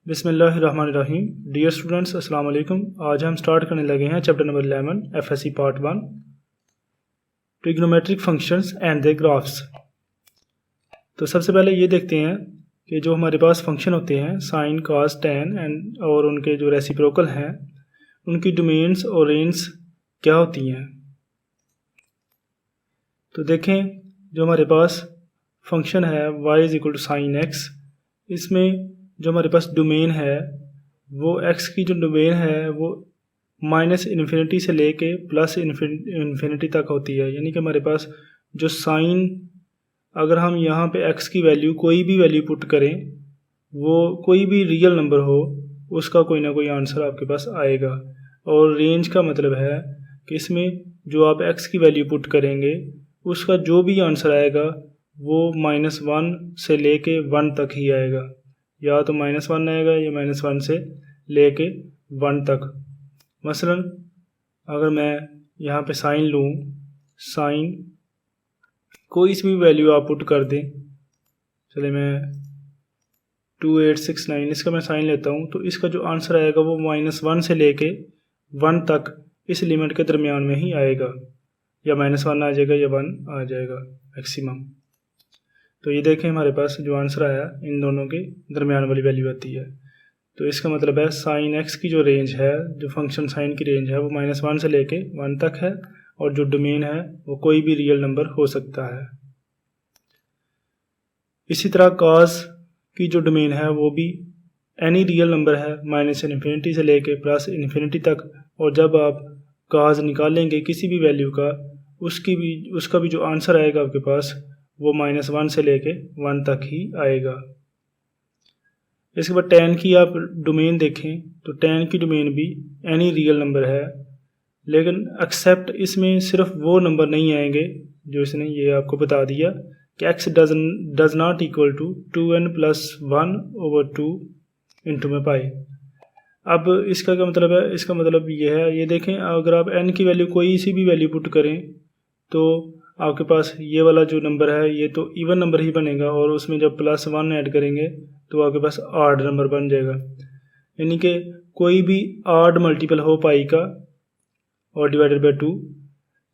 बिस्मिल्लाहिर्रहमानिर्रहीम। Dear students, अस्सलाम वालेकुम। आज हम स्टार्ट करने लगे हैं chapter number 11 FSc part 1 trigonometric functions and their graphs. तो सबसे पहले ये देखते हैं कि जो हमारे पास फंक्शन होते हैं साइन, कॉस, टैन एंड और उनके जो रेसिप्रोकल हैं उनकी डोमेन्स और रेंज क्या होती हैं। तो देखें, जो हमारे पास फंक्शन है y = sin x, इसमें जो हमारे पास डोमेन है वो x की जो डोमेन है वो -इन्फिनिटी से लेके प्लस इन्फिनिटी तक होती है। यानी कि हमारे पास जो साइन, अगर हम यहाँ पे x की वैल्यू कोई भी वैल्यू पुट करें, वो कोई भी रियल नंबर हो, उसका कोई ना कोई आंसर आपके पास आएगा। और रेंज का मतलब है कि इसमें जो आप x की वैल्यू पुट करेंगे उसका जो भी आंसर आएगा वो -1 से लेके 1 तक ही आएगा, या तो -1 आएगा या -1 से लेके 1 तक। मसलन अगर मैं यहाँ पे साइन लूँ, साइन कोई सी भी वैल्यू आप पुट कर दें, चले मैं 2869 इसका मैं साइन लेता हूँ, तो इसका जो आंसर आएगा वो -1 से लेके 1 तक इस लिमिट के दरमियान में ही आएगा, या -1 आ जाएगा या 1 आ जाएगा मैक्सिमम। तो ये देखें, हमारे पास जो आंसर आया इन दोनों के दरमियान वाली वैल्यू आती है। तो इसका मतलब है साइन x की जो रेंज है, जो फंक्शन साइन की रेंज है वो -1 से लेके 1 तक है, और जो डोमेन है वो कोई भी रियल नंबर हो सकता है। इसी तरह कॉस की जो डोमेन है वो भी एनी रियल नंबर है -इन्फिनिटी से लेके प्लस इन्फिनिटी तक, और जब आप कॉस निकालेंगे किसी भी वैल्यू का, उसका भी जो आंसर आएगा आपके पास वो -1 से लेके 1 तक ही आएगा। इसके बाद टैन की आप डोमेन देखें तो टैन की डोमेन भी एनी रियल नंबर है, लेकिन एक्सेप्ट इसमें सिर्फ वो नंबर नहीं आएंगे जो इसने ये आपको बता दिया कि x does not equal to 2n + 1/2 into में पाई। अब इसका क्या मतलब है? इसका मतलब ये है, ये देखें, अगर आप n की वैल्यू कोई सी भी वैल्यू पुट करें तो आपके पास ये वाला जो नंबर है ये तो इवन नंबर ही बनेगा, और उसमें जब +1 ऐड करेंगे तो आपके पास ऑड नंबर बन जाएगा। यानी कि कोई भी ऑड मल्टीपल हो पाई का और डिवाइडेड बाय 2,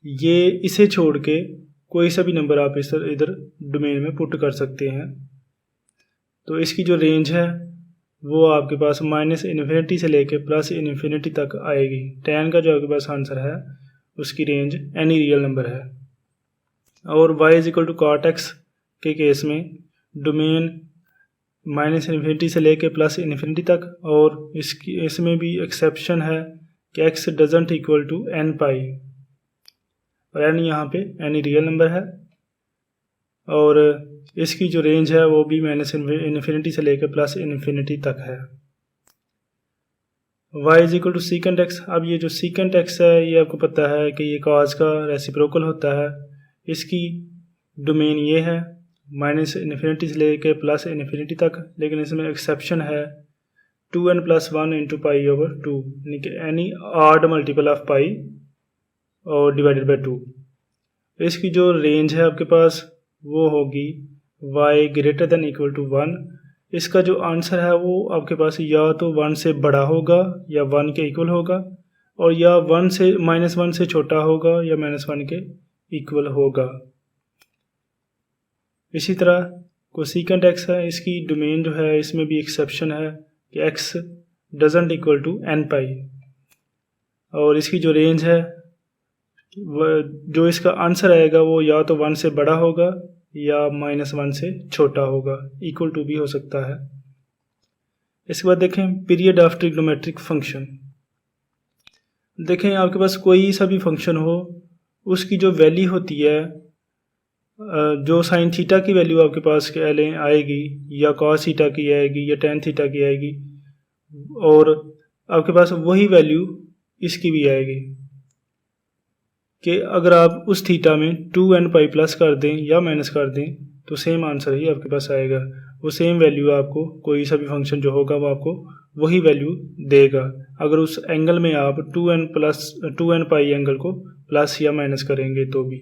ये इसे छोड़ के कोई सा भी नंबर आप इधर डोमेन में पुट कर सकते हैं। तो इसकी जो रेंज है वो आपके पास -इन्फिनिटी से लेके प्लस इन्फिनिटी तक आएगी। टैन का जो आपके पास आंसर है उसकी रेंज एनी रियल नंबर है। और y = cot x के केस में डोमेन -इन्फिनिटी से लेके प्लस इन्फिनिटी तक, और इसमें भी एक्सेप्शन है कि x doesn't equal to n pi, और n यहाँ पे एनी रियल नंबर है, और इसकी जो रेंज है वो भी -इन्फिनिटी से लेकर प्लस इन्फिनिटी तक है। y = secant x। अब ये जो secant x है ये आपको पता है कि ये cos का रेसिप्रोकल होता है। इसकी डोमेन ये है -इन्फिनिटी से लेके प्लस इन्फिनिटी तक, लेकिन इसमें एक्सेप्शन है 2n + 1 इंटू π/2, यानी कि एनी ऑड मल्टीपल ऑफ पाई और डिवाइडेड बाय 2। इसकी जो रेंज है आपके पास वो होगी y > 1। इसका जो आंसर है वो आपके पास या तो 1 से बड़ा होगा या 1 के इक्वल होगा, और या -1 से छोटा होगा या -1 के इक्वल होगा। इसी तरह कोसिकेंट x है, इसकी डोमेन जो है इसमें भी एक्सेप्शन है कि x doesn't equal to n pi, और इसकी जो रेंज है जो इसका आंसर आएगा वो या तो 1 से बड़ा होगा या -1 से छोटा होगा, इक्वल टू भी हो सकता है। इसके बाद देखें पीरियड ऑफ ट्रिग्नोमेट्रिक फंक्शन। देखें, आपके पास कोई सा भी फंक्शन हो, उसकी जो वैल्यू होती है, जो साइन थीटा की वैल्यू आपके पास आएगी या कॉस थीटा की आएगी या टैन थीटा की आएगी, और आपके पास वही वैल्यू इसकी भी आएगी कि अगर आप उस थीटा में 2n पाई प्लस कर दें या माइनस कर दें तो सेम आंसर ही आपके पास आएगा। वो सेम वैल्यू आपको कोई सा भी फंक्शन जो होगा वो आपको वही वैल्यू देगा, अगर उस एंगल में आप 2n पाई एंगल को प्लस या माइनस करेंगे तो भी।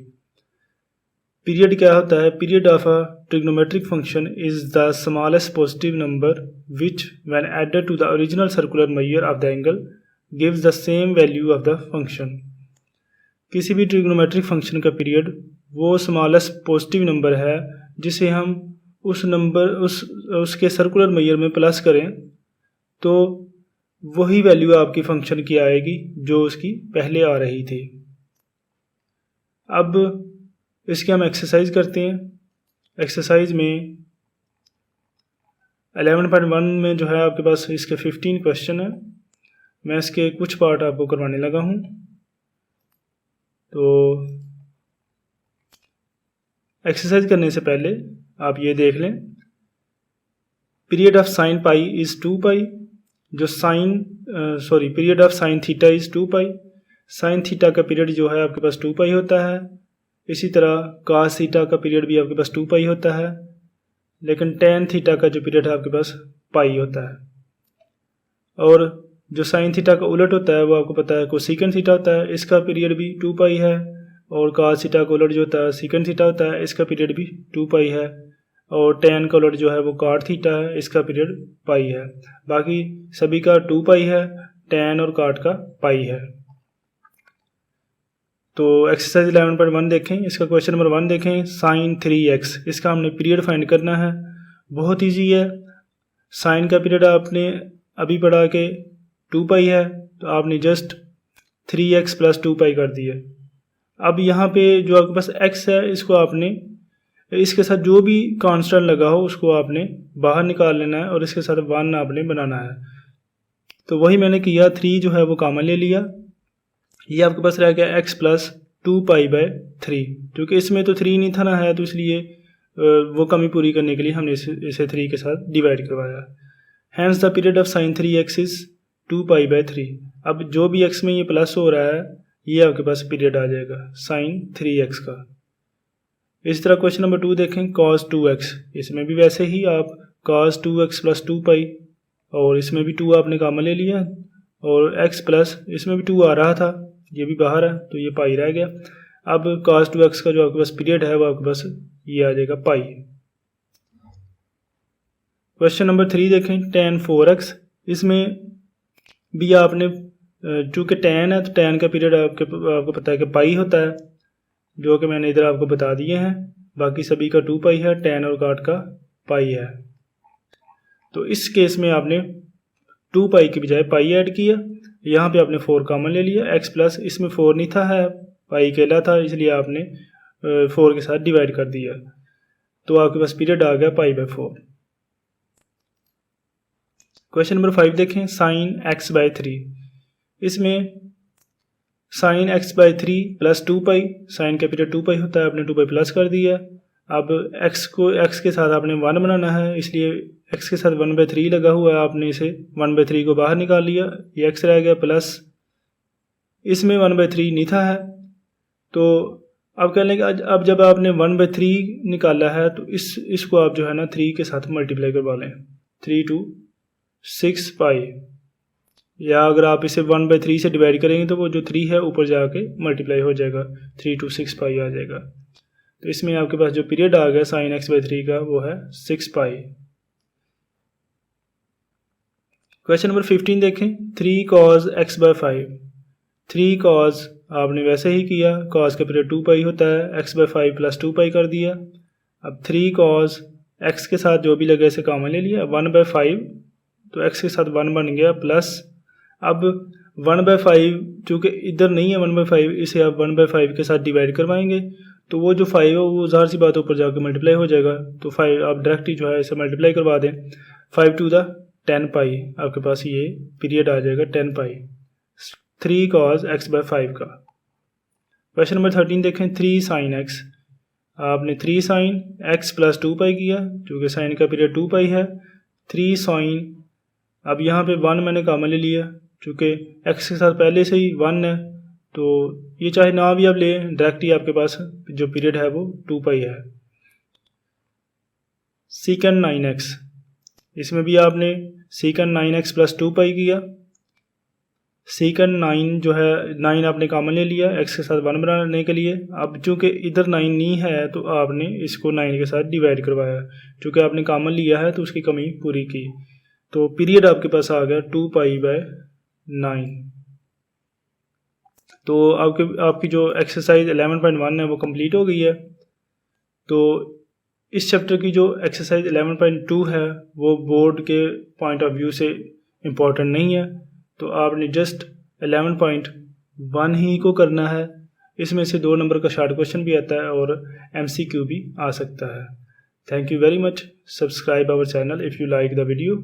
पीरियड क्या होता है? Period of a trigonometric function is the smallest positive number which when added to the original circular measure of the angle gives the same value of the function। किसी भी trigonometric function का period वो smallest positive number है जिसे हम उसके circular major में plus करें तो वही वैल्यू आपकी फंक्शन की आएगी जो उसकी पहले आ रही थी। अब इसके हम एक्सरसाइज करते हैं। एक्सरसाइज में 11.1 में जो है आपके पास इसके 15 क्वेश्चन है। मैं इसके कुछ पार्ट आपको करवाने लगा हूँ। तो एक्सरसाइज करने से पहले आप ये देख लें, period of sine pi is 2 पाई, जो period of sine theta is 2 pi. Sine theta का पीरियड जो है आपके पास 2 पाई होता है। इसी तरह कास थीटा का पीरियड भी आपके पास 2 पाई होता है, लेकिन टेन थीटा का जो पीरियड है आपके पास पाई होता है। और जो साइन थीटा का उलट होता है वो आपको पता है कोसेकंड थीटा होता है, इसका पीरियड भी 2 पाई है। और कास थीटा का उलट जो होता है सेकंड थीटा होता है, इसका पीरियड भी 2 पाई है। और टेन का उलट जो है वो काट थीटा है, इसका पीरियड पाई है। बाकी सभी का 2 पाई है, टेन और काट का पाई है। तो एक्सरसाइज 11.1 देखें, इसका क्वेश्चन नंबर 1 देखें, साइन 3x, इसका हमने पीरियड फाइंड करना है। बहुत इजी है। साइन का पीरियड आपने अभी पढ़ा के 2 पाई है, तो आपने जस्ट 3x प्लस 2 पाई कर दिया। अब यहाँ पे जो आपके पास x है इसको आपने इसके साथ जो भी कांस्टेंट लगा हो उसको आपने बाहर निकाल लेना है और इसके साथ 1 आपने बनाना है। तो वही मैंने किया, 3 जो है वो कॉमन ले लिया। ये आपके पास रह गया x प्लस 2 पाई बाय 3, क्योंकि इसमें तो 3 नहीं था ना है, तो इसलिए वो कमी पूरी करने के लिए हमने इसे 3 के साथ डिवाइड करवाया। Hence the period of sine 3x is 2 pi by 3। अब जो भी x में ये प्लस हो रहा है ये आपके पास पीरियड आ जाएगा साइन 3x का। इस तरह क्वेश्चन नंबर 2 देखें, cos 2x, इसमें भी वैसे ही आप cos 2x प्लस 2 पाई, और इसमें भी 2 आपने कॉमन ले लिया, और x प्लस इसमें भी 2 आ रहा था, ये भी बाहर है तो ये पाई रह गया। अब cos 2x का जो आपके पास पीरियड है वो आपके पास ये आ जाएगा पाई। क्वेश्चन नंबर 3 देखें, tan 4x, इसमें भी आपने चूँकि tan है तो tan का पीरियड आपको पता है कि पाई होता है, जो कि मैंने इधर आपको बता दिए हैं। बाकी सभी का 2 पाई है, tan और काट का पाई है। तो इस केस में आपने 2 पाई की बजाय पाई ऐड किया। यहाँ पे आपने 4 कॉमन ले लिया, x प्लस इसमें 4 नहीं था, है पाई अकेला था, इसलिए आपने 4 के साथ डिवाइड कर दिया। तो आपके पास पीरियड आ गया पाई बाय 4। क्वेश्चन नंबर 5 देखें, साइन x बाय 3, इसमें साइन x बाय 3 प्लस 2 पाई, साइन का पीरियड 2 पाई होता है, आपने 2 पाई प्लस कर दिया। अब x के साथ आपने 1 बनाना है, इसलिए x के साथ 1/3 लगा हुआ है, आपने इसे 1/3 को बाहर निकाल लिया, ये x रह गया प्लस इसमें 1/3 नहीं था है। तो अब कह लें कि अब जब आपने 1/3 निकाला है तो इसको आप जो है ना 3 के साथ मल्टीप्लाई करवा लें, 3 to 6 पाई, या अगर आप इसे 1/3 से डिवाइड करेंगे तो वो जो 3 है ऊपर जाके मल्टीप्लाई हो जाएगा, 3 to 6 पाई आ जाएगा। तो इसमें आपके पास जो पीरियड आ गया साइन x बाई 3 का वो है 6 पाई। क्वेश्चन नंबर 15 देखें, 3 cos x बाय 5, 3 cos आपने वैसे ही किया, cos का पीरियड 2 पाई होता है, x बाय 5 प्लस 2 पाई कर दिया। अब 3 cos x के साथ जो भी लगे इसे कॉमन ले लिया, 1/5, तो x के साथ 1 बन गया प्लस, अब 1/5 चूँकि इधर नहीं है 1/5, इसे आप 1/5 के साथ डिवाइड करवाएंगे तो वो जो 5 है वो ज़ाहिर सी बात ऊपर जाकर मल्टीप्लाई हो जाएगा। तो 5 आप डायरेक्ट ही जो है इसे मल्टीप्लाई करवा दें, 5 to the 10 पाई, आपके पास ये पीरियड आ जाएगा 10 पाई, 3 cos x बाय 5 का। क्वेश्चन नंबर 13 देखें, 3 sin x, आपने 3 sin x प्लस 2 पाई किया, क्योंकि साइन का पीरियड 2 पाई है, 3 sin, अब यहाँ पे 1 मैंने कॉमन ले लिया, चूँकि x के साथ पहले से ही 1 है, तो ये चाहे ना भी आप लें, डायरेक्ट ही आपके पास जो पीरियड है वो 2 पाई है। secant 9x, इसमें भी आपने secant 9x प्लस 2 पाई किया, सेकंड 9 जो है 9 आपने कॉमन ले लिया x के साथ 1 बनाने के लिए। अब चूंकि इधर 9 नहीं है तो आपने इसको 9 के साथ डिवाइड करवाया, चूंकि आपने कॉमन लिया है तो उसकी कमी पूरी की। तो पीरियड आपके पास आ गया 2π/9। तो आपकी जो एक्सरसाइज 11.1 है वो कंप्लीट हो गई है। तो इस चैप्टर की जो एक्सरसाइज 11.2 है वो बोर्ड के पॉइंट ऑफ व्यू से इम्पोर्टेंट नहीं है, तो आपने जस्ट 11.1 ही को करना है। इसमें से 2 नंबर का शॉर्ट क्वेश्चन भी आता है और MCQ भी आ सकता है। Thank you very much. Subscribe our channel if you like the video.